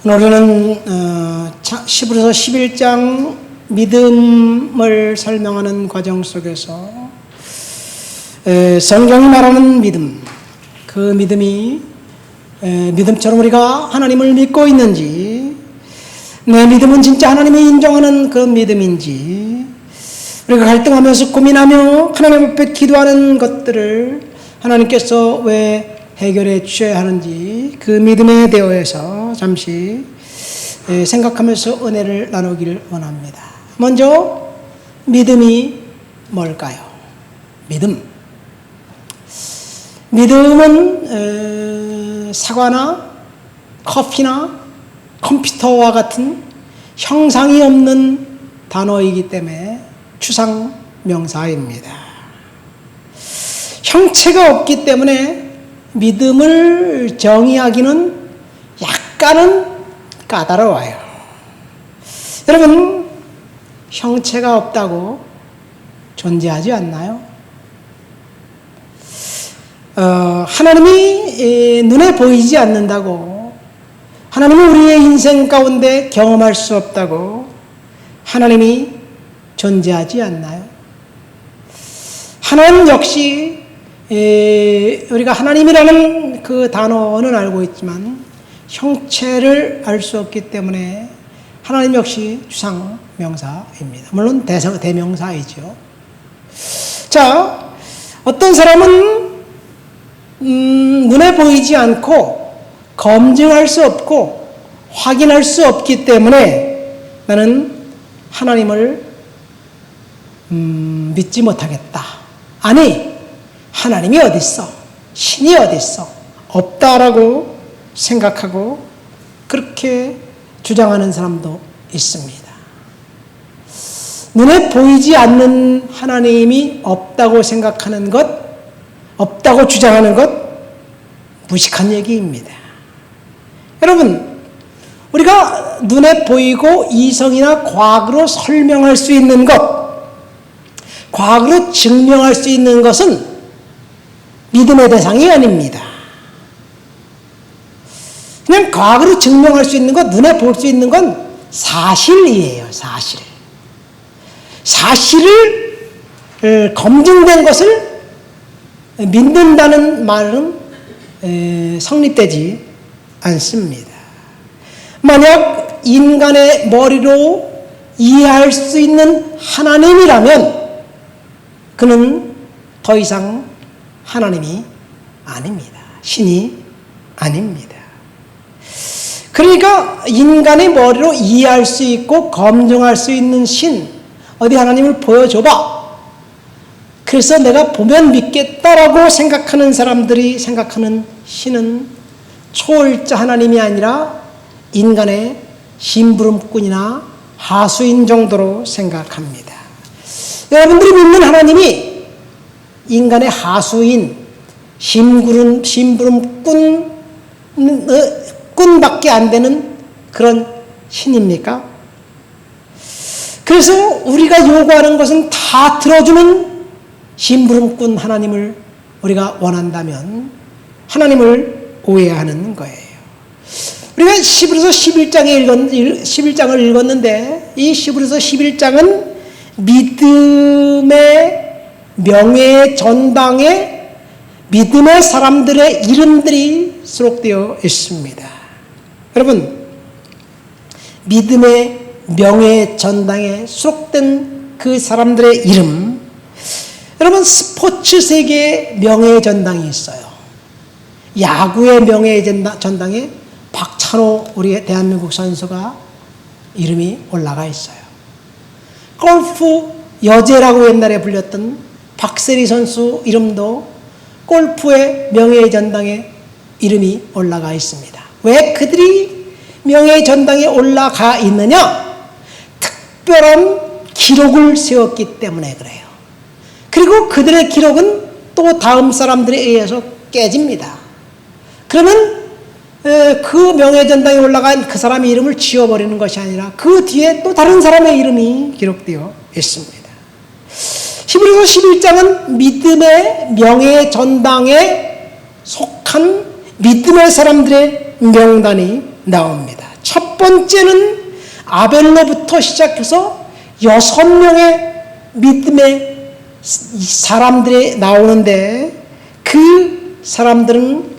오늘은 히브리서 11장 믿음을 설명하는 과정 속에서 성경이 말하는 믿음, 그 믿음이 믿음처럼 우리가 하나님을 믿고 있는지, 내 믿음은 진짜 하나님이 인정하는 그 믿음인지, 우리가 갈등하면서 고민하며 하나님 앞에 기도하는 것들을 하나님께서 왜 해결해 주셔야 하는지, 그 믿음에 대해서 잠시 생각하면서 은혜를 나누기를 원합니다. 먼저 믿음이 뭘까요? 믿음은 사과나 커피나 컴퓨터와 같은 형상이 없는 단어이기 때문에 추상명사입니다. 형체가 없기 때문에 믿음을 정의하기는 약간은 까다로워요. 여러분, 형체가 없다고 존재하지 않나요? 하나님이 눈에 보이지 않는다고, 하나님은 우리의 인생 가운데 경험할 수 없다고 하나님이 존재하지 않나요? 하나님 역시 우리가 하나님이라는 그 단어는 알고 있지만 형체를 알 수 없기 때문에 하나님 역시 추상명사입니다. 물론 대명사이죠. 자, 어떤 사람은 눈에 보이지 않고 검증할 수 없고 확인할 수 없기 때문에 나는 하나님을 믿지 못하겠다. 아니, 하나님이 어딨어? 신이 어딨어? 없다라고 생각하고 그렇게 주장하는 사람도 있습니다. 눈에 보이지 않는 하나님이 없다고 생각하는 것, 없다고 주장하는 것, 무식한 얘기입니다. 여러분, 우리가 눈에 보이고 이성이나 과학으로 설명할 수 있는 것, 과학으로 증명할 수 있는 것은 믿음의 대상이 아닙니다. 그냥 과학으로 증명할 수 있는 것, 눈에 볼 수 있는 건 사실이에요. 사실을 검증된 것을 믿는다는 말은 성립되지 않습니다. 만약 인간의 머리로 이해할 수 있는 하나님이라면 그는 더 이상 하나님이 아닙니다. 신이 아닙니다. 그러니까 인간의 머리로 이해할 수 있고 검증할 수 있는 신, 어디 하나님을 보여줘봐. 그래서 내가 보면 믿겠다라고 생각하는 사람들이 생각하는 신은 초월자 하나님이 아니라 인간의 심부름꾼이나 하수인 정도로 생각합니다. 여러분들이 믿는 하나님이 인간의 하수인, 심부름꾼밖에 안 되는 그런 신입니까? 그래서 우리가 요구하는 것은 다 들어주는 심부름꾼 하나님을 우리가 원한다면 하나님을 오해하는 거예요. 우리가 히브리서 11장을 읽었는데 이 히브리서 11장은 믿음의 명예 전당에 믿음의 사람들의 이름들이 수록되어 있습니다. 여러분, 믿음의 명예 전당에 수록된 그 사람들의 이름, 여러분, 스포츠 세계의 명예 전당이 있어요. 야구의 명예 전당에 박찬호 우리 대한민국 선수가 이름이 올라가 있어요. 골프 여제라고 옛날에 불렸던 박세리 선수 이름도 골프의 명예의 전당에 이름이 올라가 있습니다. 왜 그들이 명예의 전당에 올라가 있느냐? 특별한 기록을 세웠기 때문에 그래요. 그리고 그들의 기록은 또 다음 사람들에 의해서 깨집니다. 그러면 그 명예의 전당에 올라간 그 사람의 이름을 지워버리는 것이 아니라 그 뒤에 또 다른 사람의 이름이 기록되어 있습니다. 히브리서 11장은 믿음의 명예 전당에 속한 믿음의 사람들의 명단이 나옵니다. 첫 번째는 아벨로부터 시작해서 6명의 믿음의 사람들이 나오는데, 그 사람들은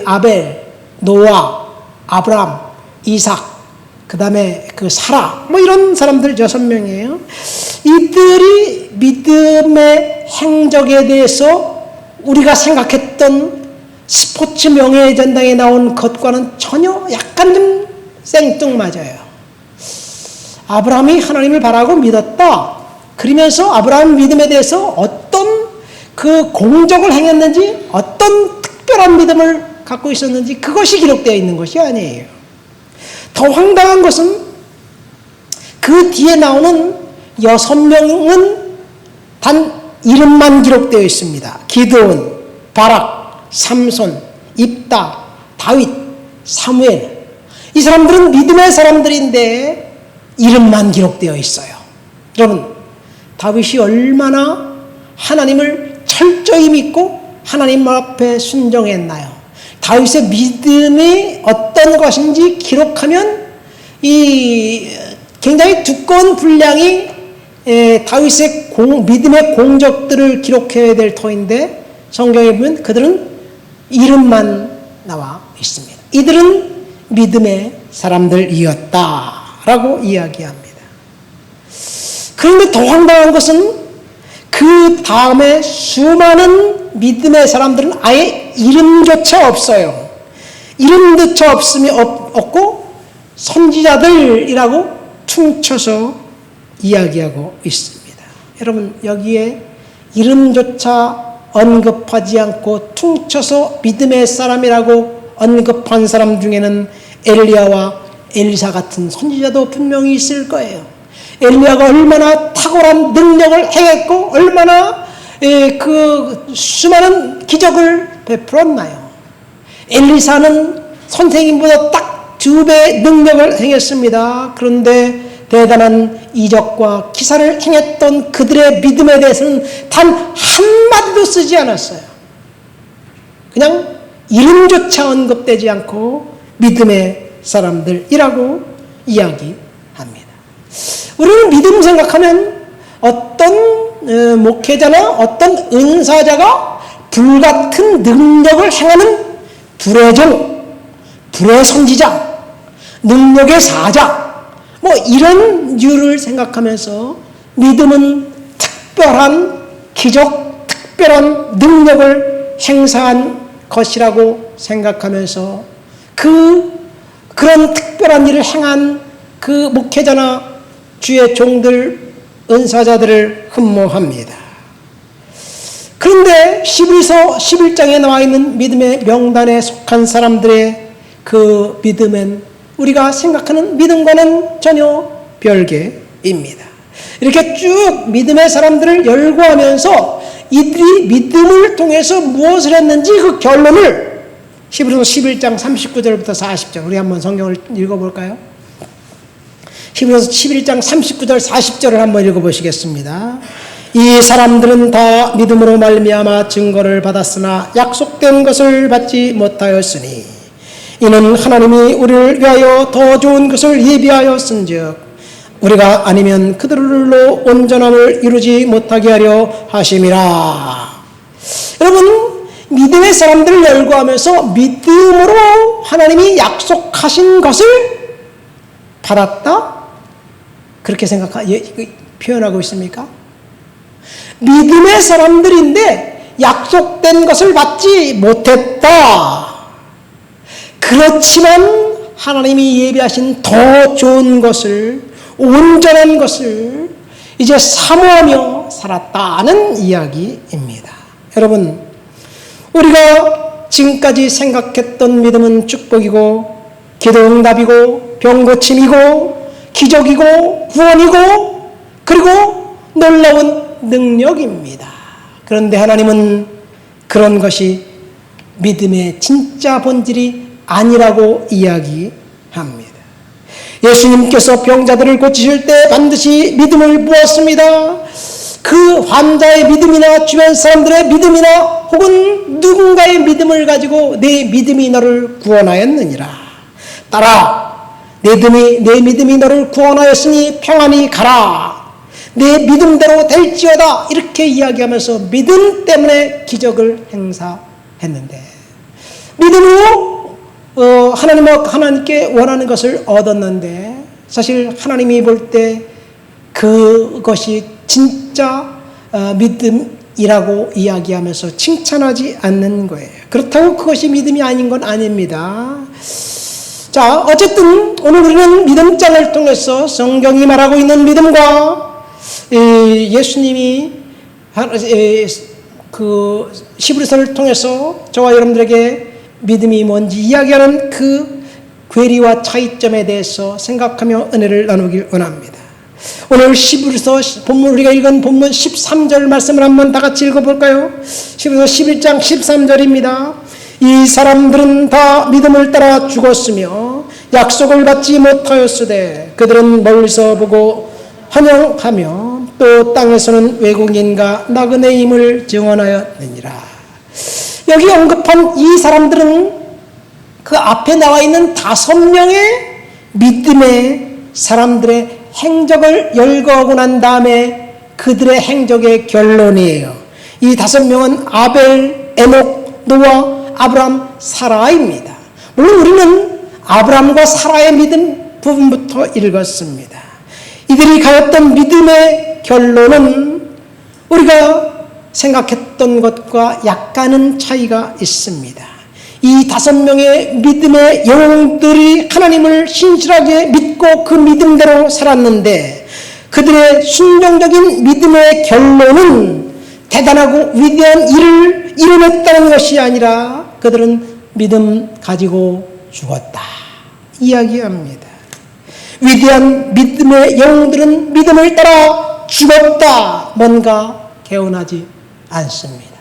아벨, 노아, 아브람, 이삭, 그 다음에 그 사라, 뭐 이런 사람들 6명이에요. 이들이 믿음의 행적에 대해서 우리가 생각했던 스포츠 명예전당에 나온 것과는 전혀 약간 좀 생뚱맞아요. 아브라함이 하나님을 바라고 믿었다. 그러면서 아브라함 믿음에 대해서 어떤 그 공적을 행했는지, 어떤 특별한 믿음을 갖고 있었는지, 그것이 기록되어 있는 것이 아니에요. 더 황당한 것은 그 뒤에 나오는 6명은 단 이름만 기록되어 있습니다. 기드온, 바락, 삼손, 입다, 다윗, 사무엘. 이 사람들은 믿음의 사람들인데 이름만 기록되어 있어요. 여러분, 다윗이 얼마나 하나님을 철저히 믿고 하나님 앞에 순종했나요? 다윗의 믿음이 어떤 것인지 기록하면 이 굉장히 두꺼운 분량이 다윗의 믿음의 공적들을 기록해야 될 터인데, 성경에 보면 그들은 이름만 나와 있습니다. 이들은 믿음의 사람들이었다라고 이야기합니다. 그런데 더 황당한 것은 그 다음에 수많은 믿음의 사람들은 아예 이름조차 없어요. 이름조차 없고 선지자들이라고 퉁쳐서 이야기하고 있습니다. 여러분, 여기에 이름조차 언급하지 않고 퉁쳐서 믿음의 사람이라고 언급한 사람 중에는 엘리야와 엘리사 같은 선지자도 분명히 있을 거예요. 엘리야가 얼마나 탁월한 능력을 행했고 얼마나 그 수많은 기적을 베풀었나요? 엘리사는 선생님보다 딱 2배 능력을 행했습니다. 그런데 대단한 이적과 기사를 행했던 그들의 믿음에 대해서는 단 한마디도 쓰지 않았어요. 그냥 이름조차 언급되지 않고 믿음의 사람들이라고 이야기합니다. 우리는 믿음 생각하면 어떤 목회자나 어떤 은사자가 불같은 능력을 행하는 불의 종, 불의 선지자, 능력의 사자, 뭐 이런 류를 생각하면서 믿음은 특별한 기적, 특별한 능력을 행사한 것이라고 생각하면서 그런 특별한 일을 행한 그 목회자나 주의 종들, 은사자들을 흠모합니다. 그런데 히브리서 11장에 나와 있는 믿음의 명단에 속한 사람들의 그 믿음은 우리가 생각하는 믿음과는 전혀 별개입니다. 이렇게 쭉 믿음의 사람들을 열거하면서 이들이 믿음을 통해서 무엇을 했는지 그 결론을 히브리서 11장 39절부터 40절, 우리 한번 성경을 읽어볼까요? 히브리서 11장 39절 40절을 한번 읽어보시겠습니다. 이 사람들은 다 믿음으로 말미암아 증거를 받았으나 약속된 것을 받지 못하였으니 이는 하나님이 우리를 위하여 더 좋은 것을 예비하였은즉 우리가 아니면 그들로 온전함을 이루지 못하게 하려 하심이라. 여러분, 믿음의 사람들을 열거하면서 믿음으로 하나님이 약속하신 것을 받았다? 그렇게 표현하고 있습니까? 믿음의 사람들인데 약속된 것을 받지 못했다. 그렇지만 하나님이 예비하신 더 좋은 것을, 온전한 것을 이제 사모하며 살았다는 이야기입니다. 여러분, 우리가 지금까지 생각했던 믿음은 축복이고 기도 응답이고 병고침이고 기적이고 구원이고 그리고 놀라운 능력입니다. 그런데 하나님은 그런 것이 믿음의 진짜 본질이 아니라고 이야기합니다. 예수님께서 병자들을 고치실 때 반드시 믿음을 부었습니다. 그 환자의 믿음이나 주변 사람들의 믿음이나 혹은 누군가의 믿음을 가지고 내 믿음이 너를 구원하였느니라. 따라 내 믿음이 너를 구원하였으니 평안히 가라. 내 믿음대로 될지어다. 이렇게 이야기하면서 믿음 때문에 기적을 행사했는데 믿음으로 하나님께 원하는 것을 얻었는데 사실 하나님이 볼 때 그것이 진짜 믿음이라고 이야기하면서 칭찬하지 않는 거예요. 그렇다고 그것이 믿음이 아닌 건 아닙니다. 자, 어쨌든 오늘 우리는 믿음장을 통해서 성경이 말하고 있는 믿음과 예수님이 그 히브리서를 통해서 저와 여러분들에게 믿음이 뭔지 이야기하는 그 괴리와 차이점에 대해서 생각하며 은혜를 나누길 원합니다. 오늘 히브리서 본문 우리가 읽은 본문 13절 말씀을 한번 다 같이 읽어볼까요? 히브리서 11장 13절입니다. 이 사람들은 다 믿음을 따라 죽었으며 약속을 받지 못하였으되 그들은 멀리서 보고 환영하며 또 땅에서는 외국인과 나그네임을 증언하였느니라. 여기 언급한 이 사람들은 그 앞에 나와 있는 5명의 믿음의 사람들의 행적을 열거하고 난 다음에 그들의 행적의 결론이에요. 이 5명은 아벨, 에녹, 노아, 아브람, 사라입니다. 물론 우리는 아브람과 사라의 믿음 부분부터 읽었습니다. 이들이 가졌던 믿음의 결론은 우리가 생각했던 것과 약간은 차이가 있습니다. 이 5명의 믿음의 영웅들이 하나님을 신실하게 믿고 그 믿음대로 살았는데 그들의 순종적인 믿음의 결론은 대단하고 위대한 일을 이뤄냈다는 것이 아니라 그들은 믿음 가지고 죽었다 이야기합니다. 위대한 믿음의 영웅들은 믿음을 따라 죽었다. 뭔가 개운하지 않습니다.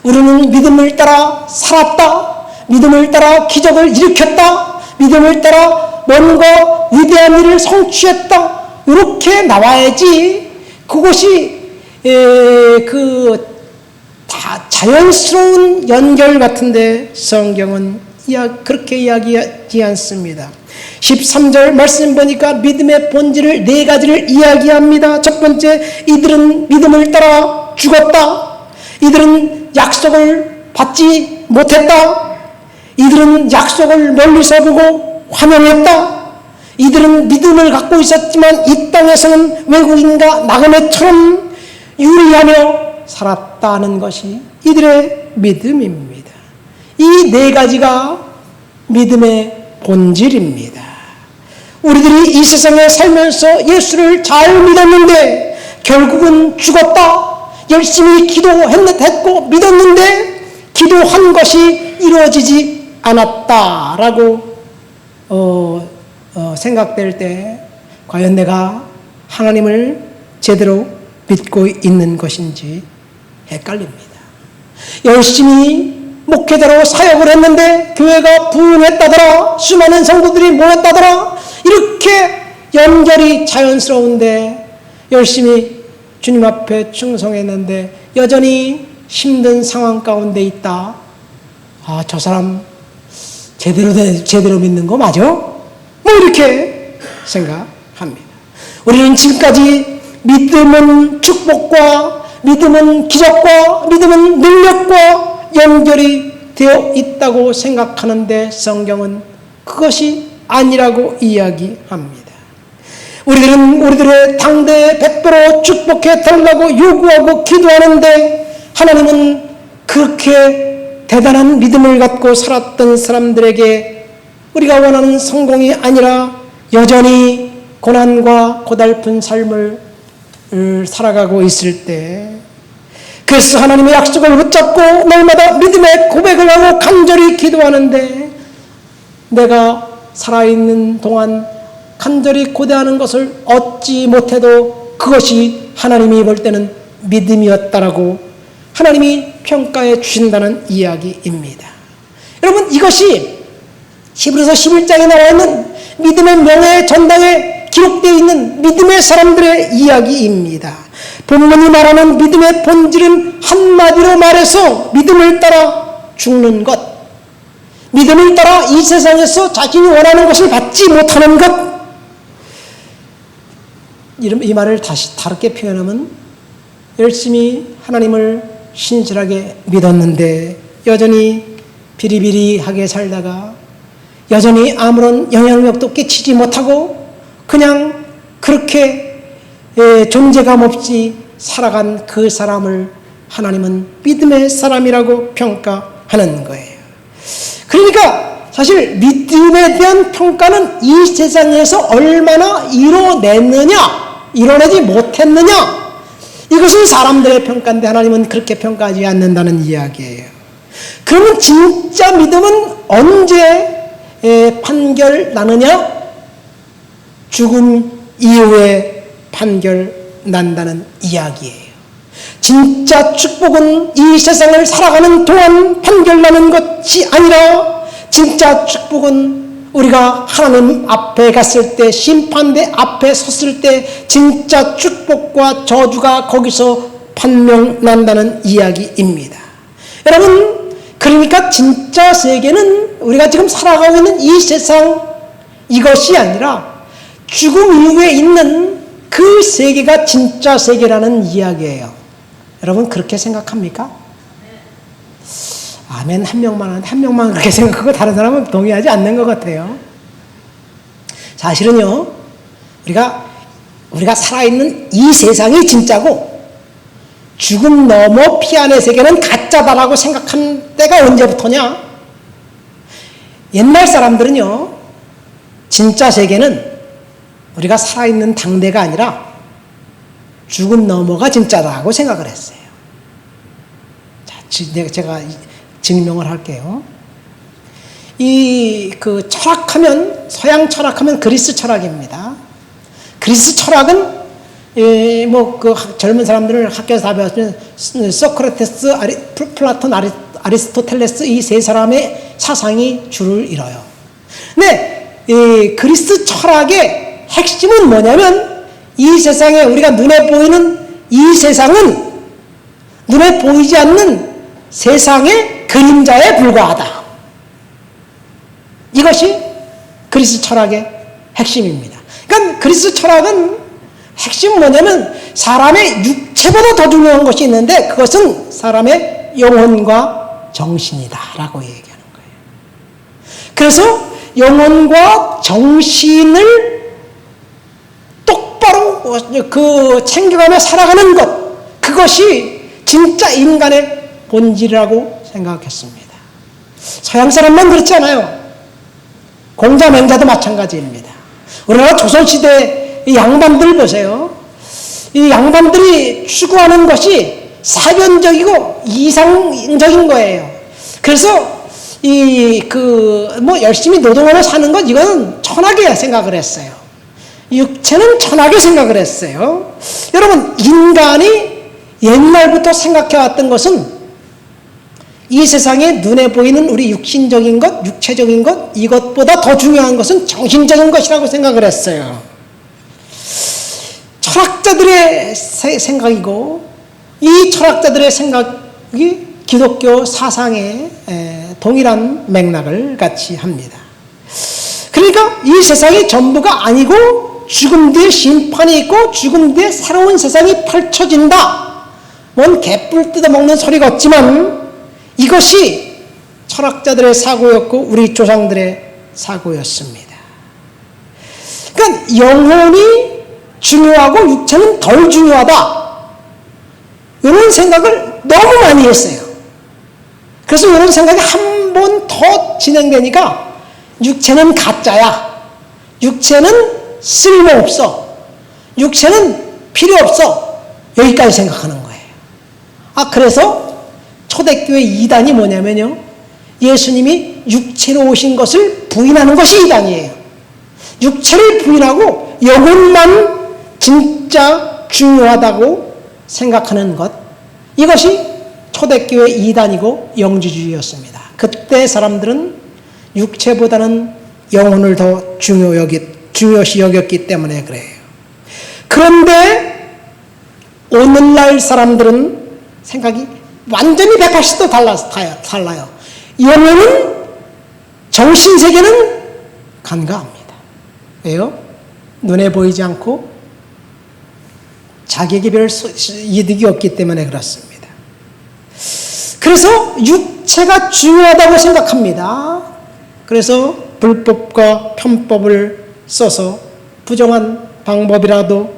우리는 믿음을 따라 살았다. 믿음을 따라 기적을 일으켰다. 믿음을 따라 뭔가 위대한 일을 성취했다. 이렇게 나와야지 그것이 다 자연스러운 연결 같은데 성경은 그렇게 이야기하지 않습니다. 13절 말씀 보니까 믿음의 본질을 4가지를 이야기합니다. 첫 번째, 이들은 믿음을 따라 죽었다. 이들은 약속을 받지 못했다. 이들은 약속을 멀리서 보고 환영했다. 이들은 믿음을 갖고 있었지만 이 땅에서는 외국인과 나그네처럼 유리하며 살았다는 것이 이들의 믿음입니다. 이 4가지가 믿음의 본질입니다. 우리들이 이 세상에 살면서 예수를 잘 믿었는데 결국은 죽었다. 열심히 기도했고 믿었는데 기도한 것이 이루어지지 않았다라고 생각될 때 과연 내가 하나님을 제대로 믿고 있는 것인지 헷갈립니다. 열심히 목회자로 사역을 했는데 교회가 부흥했다더라, 수많은 성도들이 모였다더라, 이렇게 연결이 자연스러운데 열심히 주님 앞에 충성했는데 여전히 힘든 상황 가운데 있다. 아, 저 사람 제대로 믿는 거 맞아? 뭐 이렇게 생각합니다. 우리는 지금까지 믿음은 축복과 믿음은 기적과 믿음은 능력과 연결이 되어 있다고 생각하는데 성경은 그것이 아니라고 이야기합니다. 우리들은 우리들의 당대 100% 축복해 달라고 요구하고 기도하는데 하나님은 그렇게 대단한 믿음을 갖고 살았던 사람들에게 우리가 원하는 성공이 아니라 여전히 고난과 고달픈 삶을 살아가고 있을 때 그래서 하나님의 약속을 붙잡고 날마다 믿음의 고백을 하고 간절히 기도하는데 내가 살아있는 동안 간절히 고대하는 것을 얻지 못해도 그것이 하나님이 볼 때는 믿음이었다라고 하나님이 평가해 주신다는 이야기입니다. 여러분, 이것이 히브리서 11장에 나와 있는 믿음의 명예 전당에 기록되어 있는 믿음의 사람들의 이야기입니다. 본문이 말하는 믿음의 본질은 한마디로 말해서 믿음을 따라 죽는 것, 믿음을 따라 이 세상에서 자신이 원하는 것을 받지 못하는 것, 이 말을 다시 다르게 표현하면 열심히 하나님을 신실하게 믿었는데 여전히 비리비리하게 살다가 여전히 아무런 영향력도 끼치지 못하고 그냥 그렇게 존재감 없이 살아간 그 사람을 하나님은 믿음의 사람이라고 평가하는 거예요. 그러니까 사실 믿음에 대한 평가는 이 세상에서 얼마나 이뤄내지 못했느냐, 이것은 사람들의 평가인데 하나님은 그렇게 평가하지 않는다는 이야기예요. 그러면 진짜 믿음은 언제 판결 나느냐? 죽음 이후에 판결 난다는 이야기예요. 진짜 축복은 이 세상을 살아가는 동안 판결나는 것이 아니라 진짜 축복은 우리가 하나님 앞에 갔을 때, 심판대 앞에 섰을 때 진짜 축복과 저주가 거기서 판명난다는 이야기입니다. 여러분, 그러니까 진짜 세계는 우리가 지금 살아가고 있는 이 세상, 이것이 아니라 죽음 이후에 있는 그 세계가 진짜 세계라는 이야기예요. 여러분 그렇게 생각합니까? 아멘. 한 명만 그렇게 생각하고 다른 사람은 동의하지 않는 것 같아요. 사실은요, 우리가 살아있는 이 세상이 진짜고 죽음 너머 피안의 세계는 가짜다라고 생각한 때가 언제부터냐? 옛날 사람들은요, 진짜 세계는 우리가 살아있는 당대가 아니라 죽음 너머가 진짜라고 생각을 했어요. 자, 제가 증명을 할게요. 서양 철학하면 그리스 철학입니다. 그리스 철학은 젊은 사람들을 학교에서 다 배웠으면 소크라테스, 플라톤, 아리스토텔레스 이 세 사람의 사상이 줄을 이뤄요. 근데 그리스 철학의 핵심은 뭐냐면 이 세상에 우리가 눈에 보이는 이 세상은 눈에 보이지 않는 세상의 그림자에 불과하다. 이것이 그리스 철학의 핵심입니다. 그러니까 그리스 철학은 핵심은 뭐냐면 사람의 육체보다 더 중요한 것이 있는데 그것은 사람의 영혼과 정신이다라고 얘기하는 거예요. 그래서 영혼과 정신을 똑바로 챙겨가며 살아가는 것, 그것이 진짜 인간의 본질이라고 생각했습니다. 서양 사람만 그렇지 않아요. 공자 맹자도 마찬가지입니다. 우리나라 조선시대 이 양반들 보세요. 이 양반들이 추구하는 것이 사변적이고 이상적인 거예요. 그래서 열심히 노동하며 사는 것, 이거는 천하게 생각을 했어요. 육체는 천하게 생각을 했어요. 여러분, 인간이 옛날부터 생각해왔던 것은 이 세상에 눈에 보이는 우리 육신적인 것, 육체적인 것, 이것보다 더 중요한 것은 정신적인 것이라고 생각을 했어요. 철학자들의 생각이고, 이 철학자들의 생각이 기독교 사상의 동일한 맥락을 같이 합니다. 그러니까 이 세상이 전부가 아니고 죽음 뒤에 심판이 있고 죽음 뒤에 새로운 세상이 펼쳐진다. 뭔 개뿔 뜯어먹는 소리 같지만 이것이 철학자들의 사고였고 우리 조상들의 사고였습니다. 그러니까 영혼이 중요하고 육체는 덜 중요하다. 이런 생각을 너무 많이 했어요. 그래서 이런 생각이 한 번 더 진행되니까 육체는 가짜야. 육체는 쓸모없어. 육체는 필요 없어. 여기까지 생각하는 거예요. 그래서 초대교회 이단이 뭐냐면요, 예수님이 육체로 오신 것을 부인하는 것이 이단이에요. 육체를 부인하고 영혼만 진짜 중요하다고 생각하는 것, 이것이 초대교회 이단이고 영지주의였습니다. 그때 사람들은 육체보다는 영혼을 더 중요시 여겼기 때문에 그래요. 그런데 오늘날 사람들은 생각이 완전히 180도 달라요. 영혼은 정신세계는 간과합니다. 왜요? 눈에 보이지 않고 자기에게 별 이득이 없기 때문에 그렇습니다. 그래서 육체가 중요하다고 생각합니다. 그래서 불법과 편법을 써서 부정한 방법이라도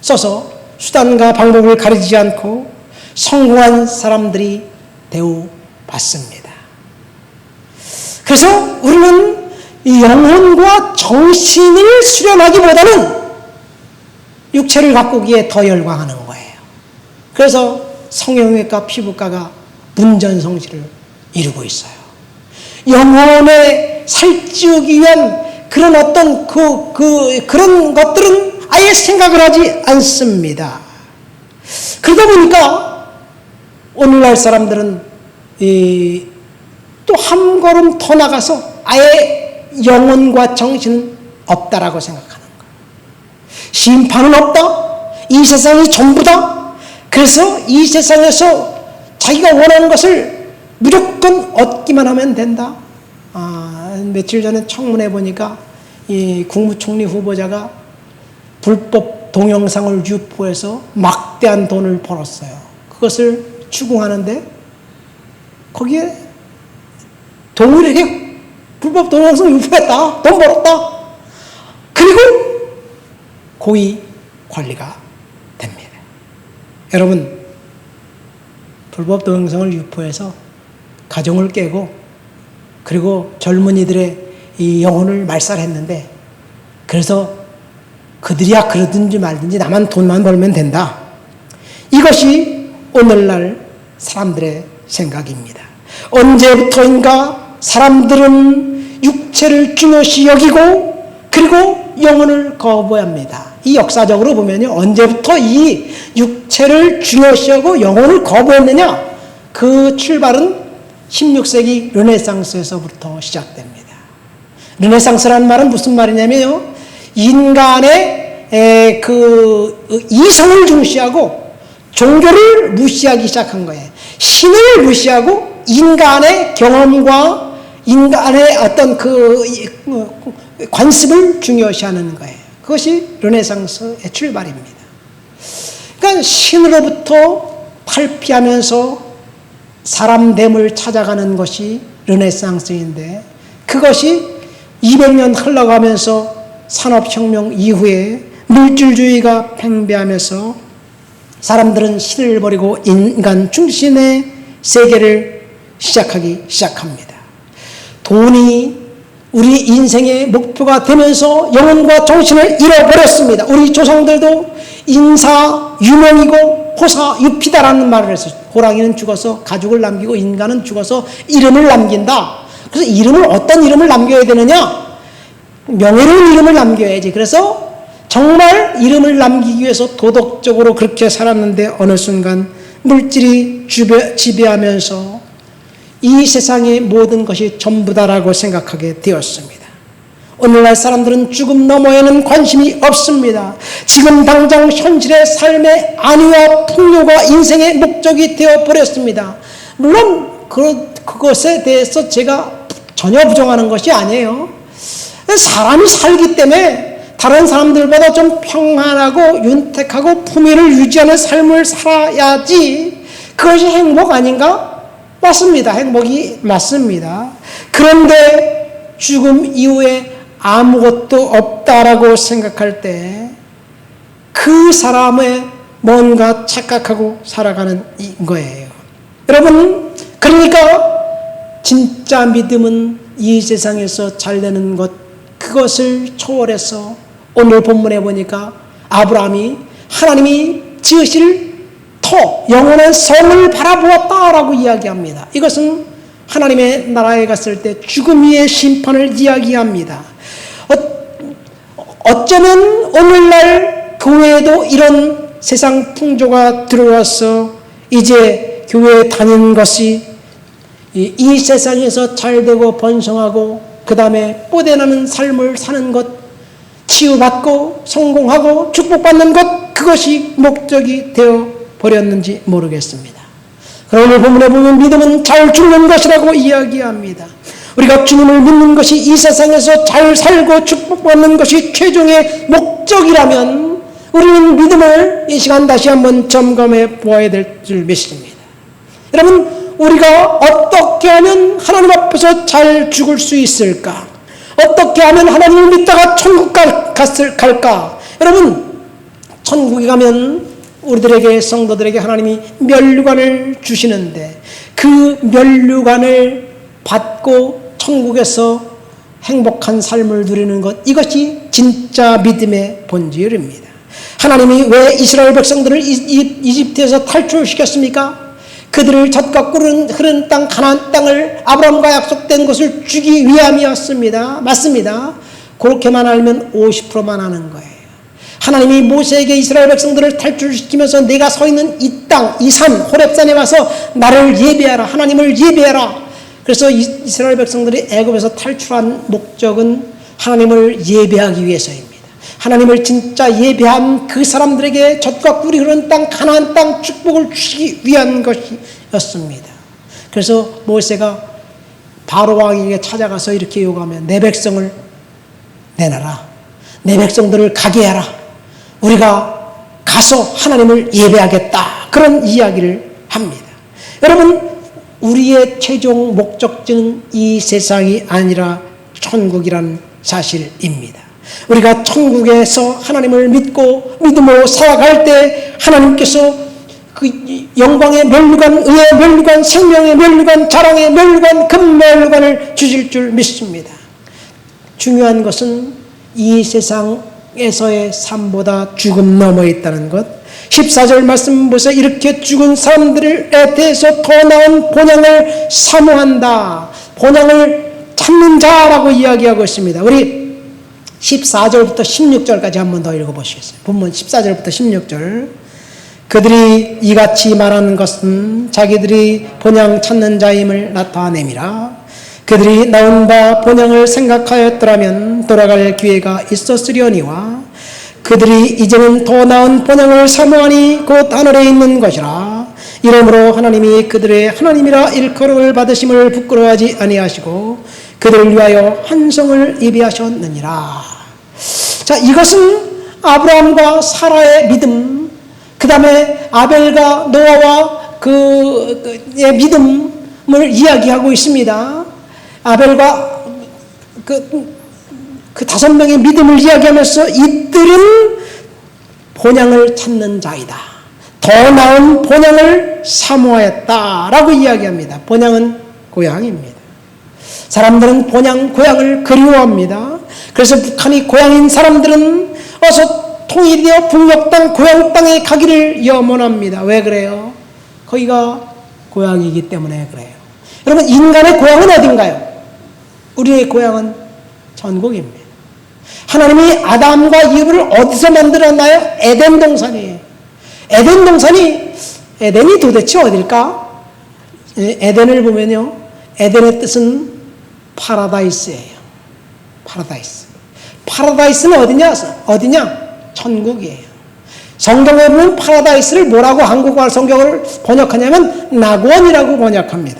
써서 수단과 방법을 가리지 않고 성공한 사람들이 대우받습니다. 그래서 우리는 영혼과 정신을 수련하기보다는 육체를 가꾸기에 더 열광하는 거예요. 그래서 성형외과 피부과가 문전성시를 이루고 있어요. 영혼에 살찌우기 위한 그런 어떤 그런 것들은 아예 생각을 하지 않습니다. 그러다 보니까 오늘날 사람들은 또 한 걸음 더 나가서 아예 영혼과 정신은 없다라고 생각하는 거예요. 심판은 없다. 이 세상이 전부다. 그래서 이 세상에서 자기가 원하는 것을 무조건 얻기만 하면 된다. 며칠 전에 청문회 보니까 이 국무총리 후보자가 불법 동영상을 유포해서 막대한 돈을 벌었어요. 그것을 추궁하는데 거기에 동의를 해요. 불법 동영상 유포했다. 돈 벌었다. 그리고 고위 관리가 됩니다. 여러분, 불법 동영상을 유포해서 가정을 깨고 그리고 젊은이들의 이 영혼을 말살했는데 그래서 그들이야 그러든지 말든지 나만 돈만 벌면 된다. 이것이 오늘날 사람들의 생각입니다. 언제부터인가 사람들은 육체를 중요시 여기고 그리고 영혼을 거부합니다. 이 역사적으로 보면요, 언제부터 이 육체를 중요시 여고 영혼을 거부했느냐? 그 출발은 16세기 르네상스에서부터 시작됩니다. 르네상스라는 말은 무슨 말이냐면요, 인간의 이성을 중시하고 종교를 무시하기 시작한 거예요. 신을 무시하고 인간의 경험과 인간의 어떤 관습을 중요시하는 거예요. 그것이 르네상스의 출발입니다. 그러니까 신으로부터 탈피하면서 사람됨을 찾아가는 것이 르네상스인데 그것이 200년 흘러가면서 산업혁명 이후에 물질주의가 팽배하면서 사람들은 신을 버리고 인간 중심의 세계를 시작하기 시작합니다. 돈이 우리 인생의 목표가 되면서 영혼과 정신을 잃어버렸습니다. 우리 조상들도 인사 유명이고 호사 유피다라는 말을 했어요. 호랑이는 죽어서 가죽을 남기고 인간은 죽어서 이름을 남긴다. 그래서 이름을 어떤 이름을 남겨야 되느냐? 명예로운 이름을 남겨야지. 그래서 정말 이름을 남기기 위해서 도덕적으로 그렇게 살았는데 어느 순간 물질이 지배하면서 이 세상의 모든 것이 전부다라고 생각하게 되었습니다. 오늘날 사람들은 죽음 너머에는 관심이 없습니다. 지금 당장 현실의 삶의 안위와 풍요가 인생의 목적이 되어버렸습니다. 물론 그것에 대해서 제가 전혀 부정하는 것이 아니에요. 사람이 살기 때문에 다른 사람들보다 좀 평안하고 윤택하고 품위를 유지하는 삶을 살아야지 그것이 행복 아닌가? 맞습니다. 행복이 맞습니다. 그런데 죽음 이후에 아무것도 없다라고 생각할 때 그 사람의 뭔가 착각하고 살아가는 거예요. 여러분, 그러니까 진짜 믿음은 이 세상에서 잘 되는 것, 그것을 초월해서 오늘 본문에 보니까 아브라함이 하나님이 지으실 터, 영원한 성을 바라보았다라고 이야기합니다. 이것은 하나님의 나라에 갔을 때 죽음 위의 심판을 이야기합니다. 어쩌면 오늘날 교회에도 이런 세상 풍조가 들어와서 이제 교회에 다니는 것이 이 세상에서 잘되고 번성하고 그 다음에 뽀대나는 삶을 사는 것, 치유받고 성공하고 축복받는 것, 그것이 목적이 되어 버렸는지 모르겠습니다. 그러나 오늘 본문에 보면 믿음은 잘 죽는 것이라고 이야기합니다. 우리가 주님을 믿는 것이 이 세상에서 잘 살고 축복받는 것이 최종의 목적이라면 우리는 믿음을 이 시간 다시 한번 점검해 보아야 될 줄 믿습니다. 여러분, 우리가 어떻게 하면 하나님 앞에서 잘 죽을 수 있을까? 어떻게 하면 하나님을 믿다가 천국 갈까? 여러분, 천국에 가면 우리들에게, 성도들에게 하나님이 면류관을 주시는데 그 면류관을 받고 천국에서 행복한 삶을 누리는 것, 이것이 진짜 믿음의 본질입니다. 하나님이 왜 이스라엘 백성들을 이집트에서 탈출시켰습니까? 그들을 젖과 꿀은 흐르는 땅 가나안 땅을 아브라함과 약속된 것을 주기 위함이었습니다. 맞습니다. 그렇게만 알면 50%만 아는 거예요. 하나님이 모세에게 이스라엘 백성들을 탈출시키면서 내가 서 있는 이 땅, 이 산, 호렙산에 와서 나를 예배하라, 하나님을 예배하라. 그래서 이스라엘 백성들이 애굽에서 탈출한 목적은 하나님을 예배하기 위해서입니다. 하나님을 진짜 예배한 그 사람들에게 젖과 꿀이 흐르는 땅, 가나안 땅 축복을 주시기 위한 것이었습니다. 그래서 모세가 바로 왕에게 찾아가서 이렇게 요구하며 내 백성을 내놔라, 내 백성들을 가게 하라, 우리가 가서 하나님을 예배하겠다, 그런 이야기를 합니다. 여러분, 우리의 최종 목적지는 이 세상이 아니라 천국이라는 사실입니다. 우리가 천국에서 하나님을 믿고 믿음으로 살아갈 때 하나님께서 그 영광의 면류관, 의의 면류관, 생명의 면류관, 자랑의 면류관, 금면류관을 주실 줄 믿습니다. 중요한 것은 이 세상에서의 삶보다 죽음 넘어 있다는 것. 14절 말씀 보세요. 이렇게 죽은 사람들에 대해서 더 나은 본향을 사모한다. 본향을 찾는 자라고 이야기하고 있습니다. 우리 14절부터 16절까지 한 번 더 읽어보시겠어요? 본문 14절부터 16절. 그들이 이같이 말하는 것은 자기들이 본향 찾는 자임을 나타내미라. 그들이 나온 바 본향을 생각하였더라면 돌아갈 기회가 있었으려니와 그들이 이제는 더 나은 본향을 사모하니 곧 하늘에 있는 것이라. 이러므로 하나님이 그들의 하나님이라 일컬음을 받으심을 부끄러워하지 아니하시고 그들을 위하여 한성을 예비하셨느니라. 자, 이것은 아브라함과 사라의 믿음, 그 다음에 아벨과 노아와 그의 믿음을 이야기하고 있습니다. 아벨과 그 5명의 믿음을 이야기하면서 이들은 본향을 찾는 자이다, 더 나은 본향을 사모하였다라고 이야기합니다. 본향은 고향입니다. 사람들은 본향, 고향을 그리워합니다. 그래서 북한이 고향인 사람들은 어서 통일되어 북녘 땅, 고향 땅에 가기를 염원합니다. 왜 그래요? 거기가 고향이기 때문에 그래요. 여러분, 인간의 고향은 어딘가요? 우리의 고향은 천국입니다. 하나님이 아담과 이브를 어디서 만들었나요? 에덴 동산이에요. 에덴 동산이, 에덴이 도대체 어딜까? 에덴을 보면요, 에덴의 뜻은 파라다이스예요. 파라다이스. 파라다이스는 어디냐? 천국이에요. 성경에 보면 파라다이스를 뭐라고 한국어 성경을 번역하냐면 낙원이라고 번역합니다.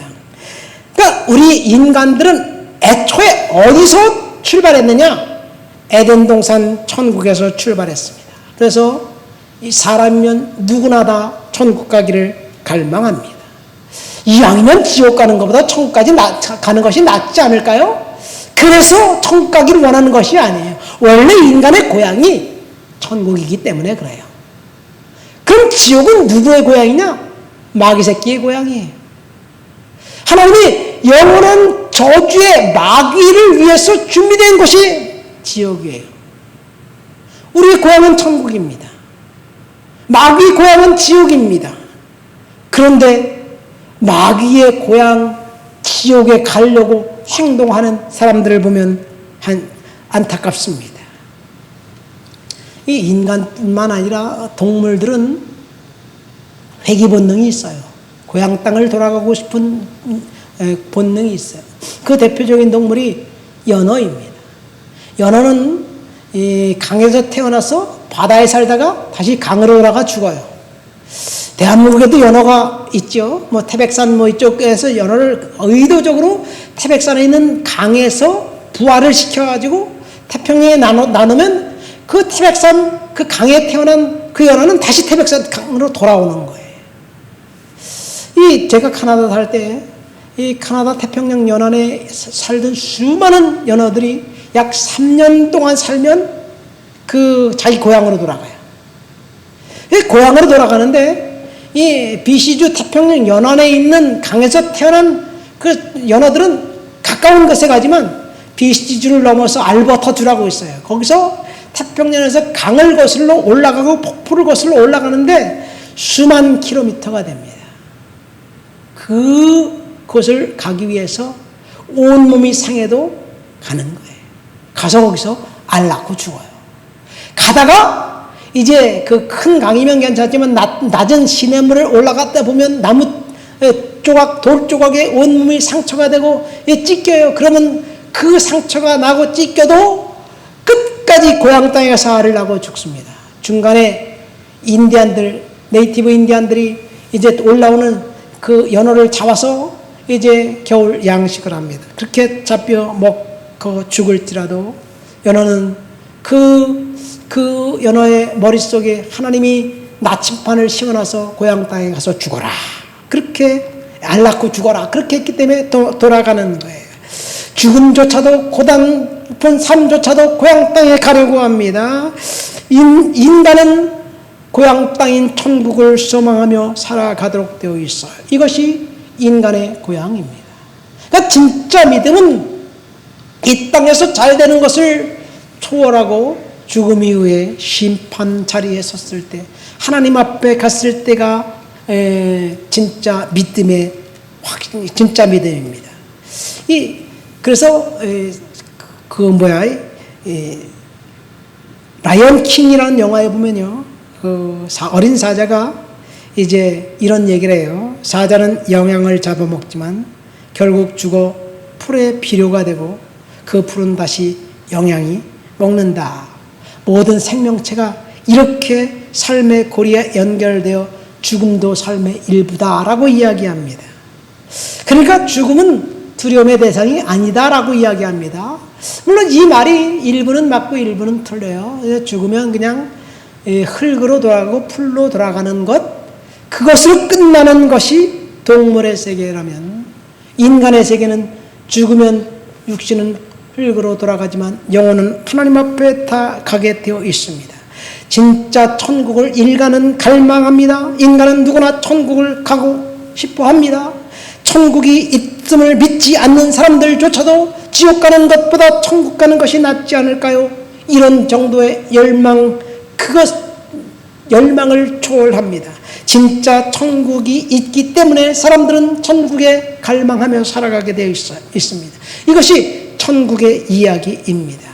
그러니까 우리 인간들은 애초에 어디서 출발했느냐? 에덴 동산 천국에서 출발했습니다. 그래서 이 사람이면 누구나 다 천국 가기를 갈망합니다. 이왕이면 지옥 가는 것보다 천국까지 가는 것이 낫지 않을까요? 그래서 천국 가기를 원하는 것이 아니에요. 원래 인간의 고향이 천국이기 때문에 그래요. 그럼 지옥은 누구의 고향이냐? 마귀 새끼의 고향이에요. 하나님이 영원한 저주의 마귀를 위해서 준비된 곳이 지옥이에요. 우리의 고향은 천국입니다. 마귀 고향은 지옥입니다. 그런데 마귀의 고향 지옥에 가려고 행동하는 사람들을 보면 안타깝습니다. 이 인간뿐만 아니라 동물들은 회귀 본능이 있어요. 고향 땅을 돌아가고 싶은 본능이 있어요. 그 대표적인 동물이 연어입니다. 연어는 이 강에서 태어나서 바다에 살다가 다시 강으로 돌아가 죽어요. 대한민국에도 연어가 있죠. 뭐 태백산 뭐 이쪽에서 연어를 의도적으로 태백산에 있는 강에서 부화를 시켜가지고 태평양에 나누면 그 태백산 그 강에 태어난 그 연어는 다시 태백산 강으로 돌아오는 거예요. 제가 카나다 살 때 이 카나다 태평양 연안에 살던 수많은 연어들이 약 3년 동안 살면 그 자기 고향으로 돌아가요. 고향으로 돌아가는데 이 BC주 태평양 연안에 있는 강에서 태어난 그 연어들은 가까운 곳에 가지만 BC주를 넘어서 알버타주라고 있어요. 거기서 태평양에서 강을 거슬러 올라가고 폭포를 거슬러 올라가는데 수만 킬로미터가 됩니다. 그곳을 가기 위해서 온몸이 상해도 가는 거예요. 가서 거기서 알 낳고 죽어요. 가다가 이제 그 큰 강이면 괜찮지만 낮은 시냇물을 올라갔다 보면 나무 조각, 돌 조각에 온몸이 상처가 되고 찢겨요. 그러면 그 상처가 나고 찢겨도 끝까지 고향 땅에 가서 알을 낳고 죽습니다. 중간에 인디안들, 네이티브 인디안들이 이제 올라오는 그 연어를 잡아서 이제 겨울 양식을 합니다. 그렇게 잡혀 먹고 죽을지라도 연어는 그 연어의 머릿속에 하나님이 나침판을 심어놔서 고향 땅에 가서 죽어라. 그렇게 알 낳고 죽어라. 그렇게 했기 때문에 돌아가는 거예요. 죽음조차도 고단픈 삶조차도 고향 땅에 가려고 합니다. 인간은 고향 땅인 천국을 소망하며 살아가도록 되어 있어요. 이것이 인간의 고향입니다. 그러니까 진짜 믿음은 이 땅에서 잘 되는 것을 초월하고 죽음 이후에 심판 자리에 섰을 때 하나님 앞에 갔을 때가 진짜 믿음의 진짜 믿음입니다. 그래서 라이언 킹이라는 영화에 보면요, 어린 사자가 이제 이런 얘기를 해요. 사자는 영양을 잡아먹지만 결국 죽어 풀의 비료가 되고 그 풀은 다시 영양이 먹는다. 모든 생명체가 이렇게 삶의 고리에 연결되어 죽음도 삶의 일부다라고 이야기합니다. 그러니까 죽음은 두려움의 대상이 아니다라고 이야기합니다. 물론 이 말이 일부는 맞고 일부는 틀려요. 죽으면 그냥 흙으로 돌아가고 풀로 돌아가는 것, 그것으로 끝나는 것이 동물의 세계라면 인간의 세계는 죽으면 육신은 흙으로 돌아가지만 영혼은 하나님 앞에 다 가게 되어 있습니다. 진짜 천국을 인간은 갈망합니다. 인간은 누구나 천국을 가고 싶어 합니다. 천국이 있음을 믿지 않는 사람들조차도 지옥 가는 것보다 천국 가는 것이 낫지 않을까요? 이런 정도의 열망을 초월합니다. 진짜 천국이 있기 때문에 사람들은 천국에 갈망하며 살아가게 되어 있습니다. 이것이 천국의 이야기입니다.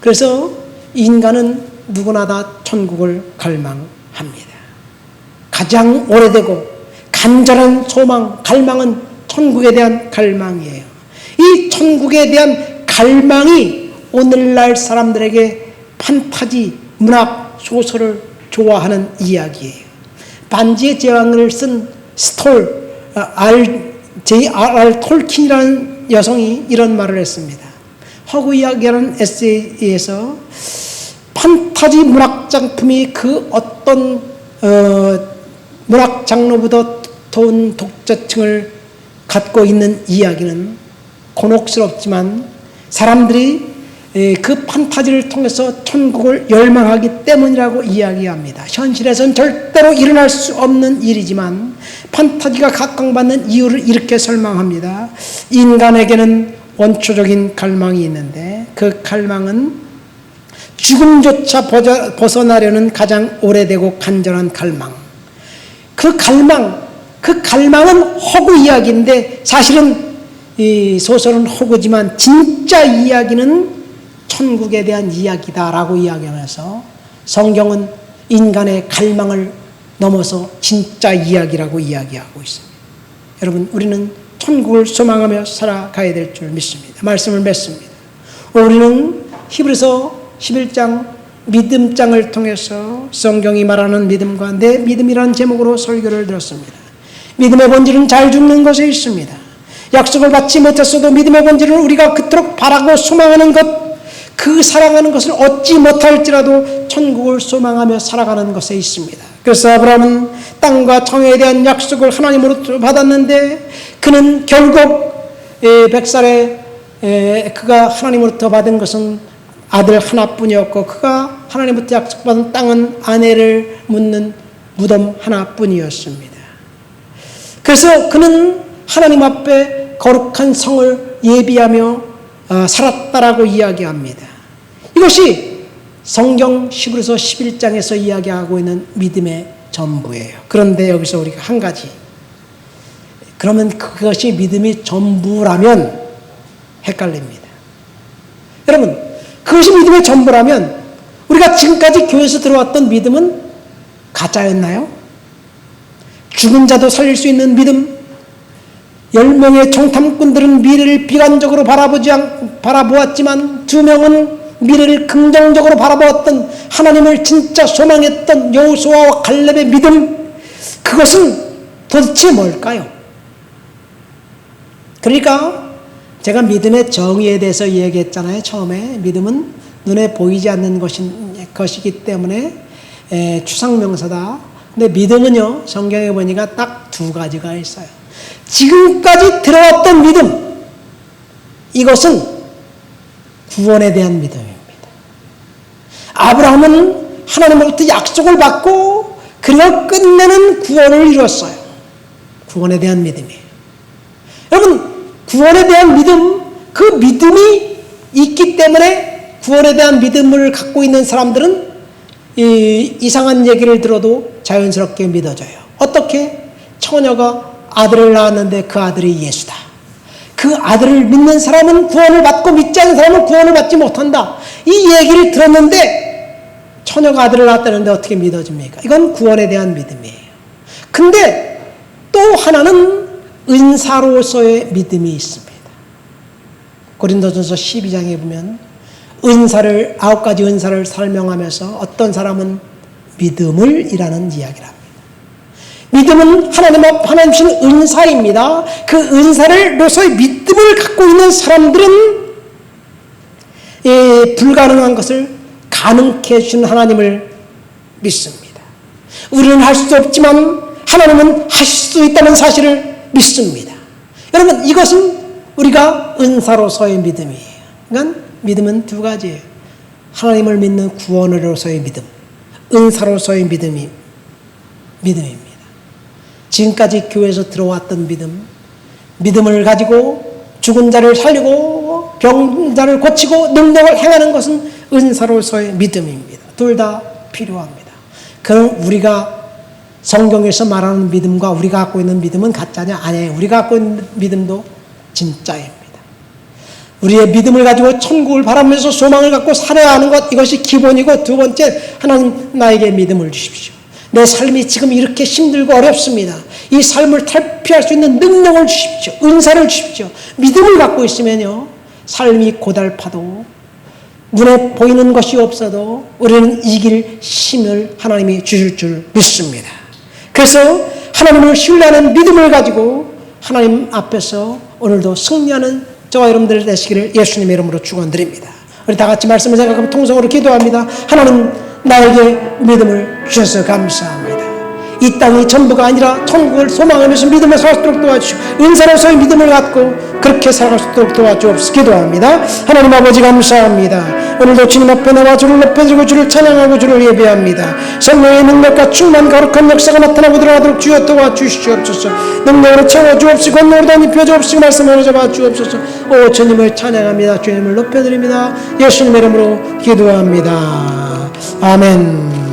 그래서 인간은 누구나 다 천국을 갈망합니다. 가장 오래되고 간절한 소망, 갈망은 천국에 대한 갈망이에요. 이 천국에 대한 갈망이 오늘날 사람들에게 판타지, 문학, 소설을 좋아하는 이야기예요. 반지의 제왕을 쓴 J.R.R. 톨킨이라는 여성이 이런 말을 했습니다. 허구 이야기라는 에세이에서 판타지 문학 작품이 그 어떤 문학 장르보다 더운 독자층을 갖고 있는 이야기는 곤혹스럽지만 사람들이 그 판타지를 통해서 천국을 열망하기 때문이라고 이야기합니다. 현실에서는 절대로 일어날 수 없는 일이지만 판타지가 각광받는 이유를 이렇게 설명합니다. 인간에게는 원초적인 갈망이 있는데 그 갈망은 죽음조차 벗어나려는 가장 오래되고 간절한 갈망. 그 갈망은 허구 이야기인데 사실은 이 소설은 허구지만 진짜 이야기는 천국에 대한 이야기다라고 이야기하면서 성경은 인간의 갈망을 넘어서 진짜 이야기라고 이야기하고 있습니다. 여러분, 우리는 천국을 소망하며 살아가야 될 줄 믿습니다. 말씀을 맺습니다. 우리는 히브리서 11장 믿음장을 통해서 성경이 말하는 믿음과 내 믿음이라는 제목으로 설교를 들었습니다. 믿음의 본질은 잘 죽는 것에 있습니다. 약속을 받지 못했어도 믿음의 본질은 우리가 그토록 바라고 소망하는 것, 그 사랑하는 것을 얻지 못할지라도 천국을 소망하며 살아가는 것에 있습니다. 그래서 아브라함은 땅과 청에 대한 약속을 하나님으로부터 받았는데 그는 결국 100살에 그가 하나님으로부터 받은 것은 아들 하나뿐이었고 그가 하나님으로부터 약속받은 땅은 아내를 묻는 무덤 하나뿐이었습니다. 그래서 그는 하나님 앞에 거룩한 성을 예비하며 살았다라고 이야기합니다. 이것이 성경 히브리서 11장에서 이야기하고 있는 믿음의 전부예요. 그런데 여기서 우리가 한 가지, 그러면 그것이 믿음이 전부라면 헷갈립니다. 여러분, 그것이 믿음의 전부라면 우리가 지금까지 교회에서 들어왔던 믿음은 가짜였나요? 죽은 자도 살릴 수 있는 믿음, 10명의 정탐꾼들은 미래를 비관적으로 바라보았지만 2명은 미래를 긍정적으로 바라보았던, 하나님을 진짜 소망했던 여호수아와 갈렙의 믿음, 그것은 도대체 뭘까요? 그러니까 제가 믿음의 정의에 대해서 얘기했잖아요. 처음에 믿음은 눈에 보이지 않는 것이기 때문에 추상명사다. 근데 믿음은요, 성경에 보니까 딱 2가지가 있어요. 지금까지 들어왔던 믿음, 이것은 구원에 대한 믿음입니다. 아브라함은 하나님으로부터 약속을 받고 그리고 끝내는 구원을 이뤘어요. 구원에 대한 믿음이에요. 여러분, 구원에 대한 믿음, 그 믿음이 있기 때문에 구원에 대한 믿음을 갖고 있는 사람들은 이상한 얘기를 들어도 자연스럽게 믿어져요. 어떻게? 처녀가 아들을 낳았는데 그 아들이 예수다. 그 아들을 믿는 사람은 구원을 받고 믿지 않는 사람은 구원을 받지 못한다. 이 얘기를 들었는데 처녀가 아들을 낳았다는데 어떻게 믿어집니까? 이건 구원에 대한 믿음이에요. 근데 또 하나는 은사로서의 믿음이 있습니다. 고린도전서 12장에 보면 9가지 은사를 설명하면서 어떤 사람은 믿음을 이라는 이야기를 합니다. 믿음은 하나님 주신 은사입니다. 그 은사로서의 믿음을 갖고 있는 사람들은 불가능한 것을 가능케 해주는 하나님을 믿습니다. 우리는 할 수 없지만 하나님은 하실 수 있다는 사실을 믿습니다. 여러분, 이것은 우리가 은사로서의 믿음이에요. 그러니까 믿음은 2가지예요. 하나님을 믿는 구원으로서의 믿음, 은사로서의 믿음입니다. 지금까지 교회에서 들어왔던 믿음을 가지고 죽은 자를 살리고 병자를 고치고 능력을 행하는 것은 은사로서의 믿음입니다. 둘 다 필요합니다. 그럼 우리가 성경에서 말하는 믿음과 우리가 갖고 있는 믿음은 가짜냐? 아니에요. 우리가 갖고 있는 믿음도 진짜입니다. 우리의 믿음을 가지고 천국을 바라면서 소망을 갖고 살아야 하는 것, 이것이 기본이고, 2번째, 하나님 나에게 믿음을 주십시오. 내 삶이 지금 이렇게 힘들고 어렵습니다. 이 삶을 탈피할 수 있는 능력을 주십시오. 은사를 주십시오. 믿음을 갖고 있으면요, 삶이 고달파도 눈에 보이는 것이 없어도 우리는 이길 힘을 하나님이 주실 줄 믿습니다. 그래서 하나님을 신뢰하는 믿음을 가지고 하나님 앞에서 오늘도 승리하는 저와 여러분들 되시기를 예수님의 이름으로 축원드립니다. 우리 다 같이 말씀을 생각하고 통성으로 기도합니다. 하나님, 나에게 믿음을 주셔서 감사합니다. 이 땅이 전부가 아니라 천국을 소망하면서 믿음을 살 수 있도록 도와주시고, 은사로서의 믿음을 갖고 그렇게 살아갈 수 있도록 도와주옵소서. 기도합니다. 하나님 아버지, 감사합니다. 오늘도 주님 앞에 나와 주를 높여드리고 주를 찬양하고 주를 예배합니다. 성령의 능력과 충만 거룩한 역사가 나타나고 드러나도록 주여 도와주시옵소서. 능력으로 채워주옵시고 권능으로 덧입혀 주옵시고 말씀으로 잡아주옵소서. 오, 주님을 찬양합니다. 주님을 높여드립니다. 예수님의 이름으로 기도합니다. 아멘.